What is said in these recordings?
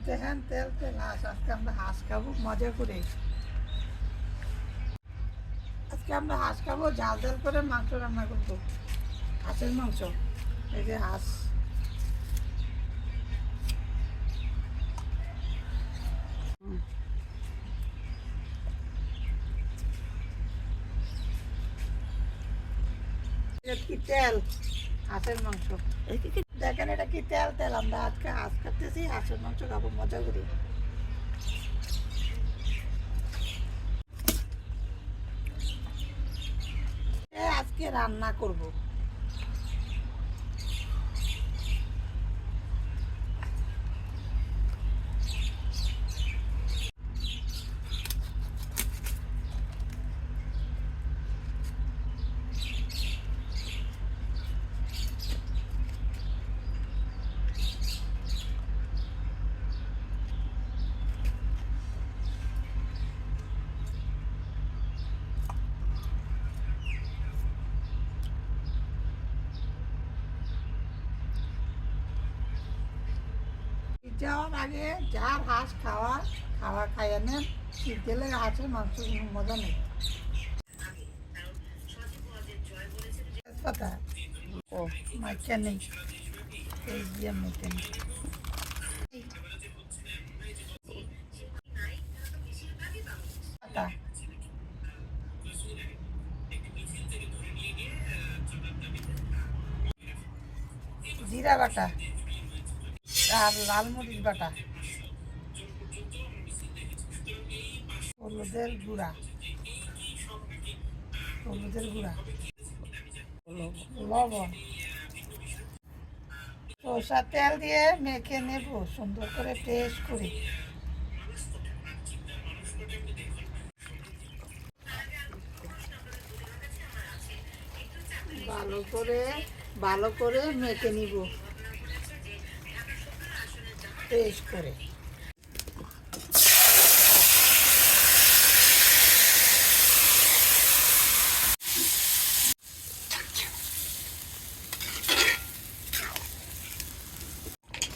দেখেন তেল তেল হাঁস। আজকে আমরা হাঁস খাবো মজা করে। আজকে আমরা হাঁস খাবো, ঝাল ঝাল করে মাংস রান্না করবো, হাঁসের মাংস। এই যে হাঁস, কি তেল, হাঁসের মাংস। দেখেন এটা কি তেল তেল। আমরা আজকে হাঁস খাচ্তেছি, হাঁসের মাংস খাবো মজা করি। আজকে রান্না করব। যাওয়ার আগে যার হাঁস খাওয়া খাইয়া নেন, শীত গেলে হাঁসের মাংস কোনো মজা নেই। তেজপাতা ও মাইকা নেই, এই দিয়ে মাইকা নেই। পাতা, জিরা বাটা আর লাল মরিচ বাটা, হলুদের গুঁড়া, লবণ, সরষার তেল দিয়ে মেখে নেব সুন্দর করে পেস্ট করে। ভালো করে মেখে নিব পেস্ট করে।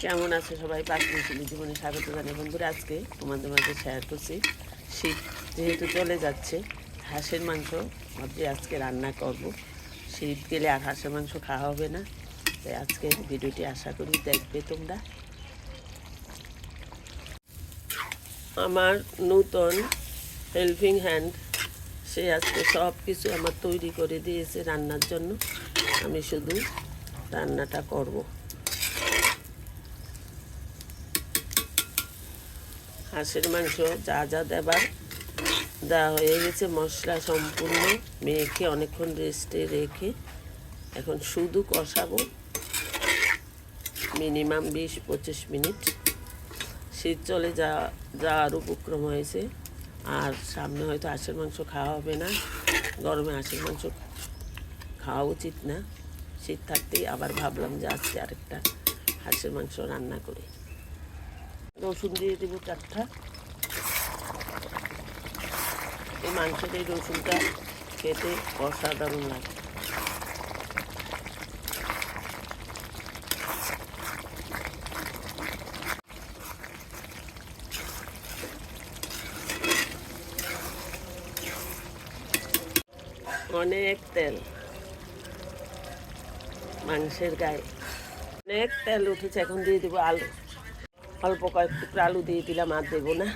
কেমন আছে সবাই? পাকমিশালি জীবনে স্বাগত জানাই বন্ধুরা। আজকে তোমাদের মাঝে শেয়ার করছি, শীত যেহেতু চলে যাচ্ছে, হাঁসের মাংস ভাবছি আজকে রান্না করব। শীত গেলে আর হাঁসের মাংস খাওয়া হবে না, তাই আজকে ভিডিওটি আশা করি দেখবে তোমরা। আমার নূতন হেল্পিং হ্যান্ড, সে আজকে সব কিছু আমার তৈরি করে দিয়েছে রান্নার জন্য, আমি শুধু রান্নাটা করব। হাঁসের মাংস যা যা দেওয়ার দেওয়া হয়ে গেছে, মশলা সম্পূর্ণ মেখে অনেকক্ষণ রেস্টে রেখে এখন শুধু কষাবো মিনিমাম 20-25 মিনিট। শীত চলে যাওয়ার উপক্রম হয়েছে, আর সামনে হয়তো হাঁসের মাংস খাওয়া হবে না। গরমে হাঁসের মাংস খাওয়া উচিত না, শীত থাকতেই আবার ভাবলাম যে আজকে আরেকটা হাঁসের মাংস রান্না করি। রসুন দিয়ে দেবো 4টা। এই মাংসের এই রসুনটা খেতে অসাধারণ লাগে। অনেক তেল মাংসের গায়ে, অনেক তেল উঠেছে। এখন দিয়ে দেবো আলু, অল্প কয়েক টুকরা আলু দিয়ে দিলাম, আর দেবো না।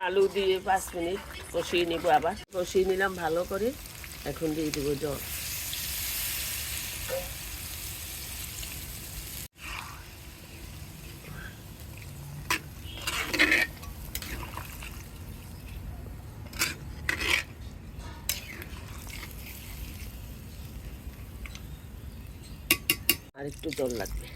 আলু দিয়ে 5 মিনিট কষিয়ে নেবো, আবার কষিয়ে নিলাম ভালো করে। এখন দিয়ে দেবো জল। আর একটু জল লাগবে।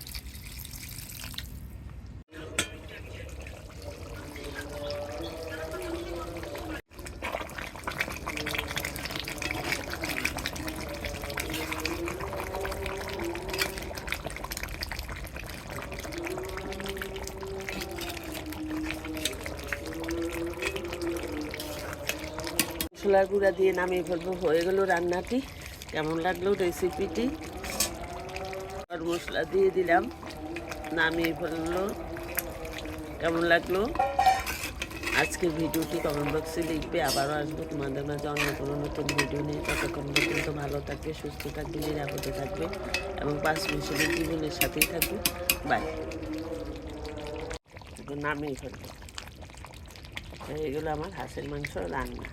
মশলা গুঁড়া দিয়ে নামিয়ে ফেলবো। হয়ে গেল রান্নাটি। কেমন লাগলো রেসিপিটি? আর মশলা দিয়ে দিলাম, নামিয়ে ফেললো। কেমন লাগলো আজকের ভিডিওটি কমেন্ট বক্সে লিখবে। আবারও আসবো তোমাদের মাঝে অন্য কোনো নতুন ভিডিও নিয়ে। ততক্ষণ পর্যন্ত ভালো থাকবে, সুস্থ থাকবে, নিরাপদে থাকবে এবং 5 মিনিটের জীবনের সাথেই থাকবে। বাই। নামিয়ে ফেলবো। হয়ে গেলো আমার হাঁসের মাংস রান্না।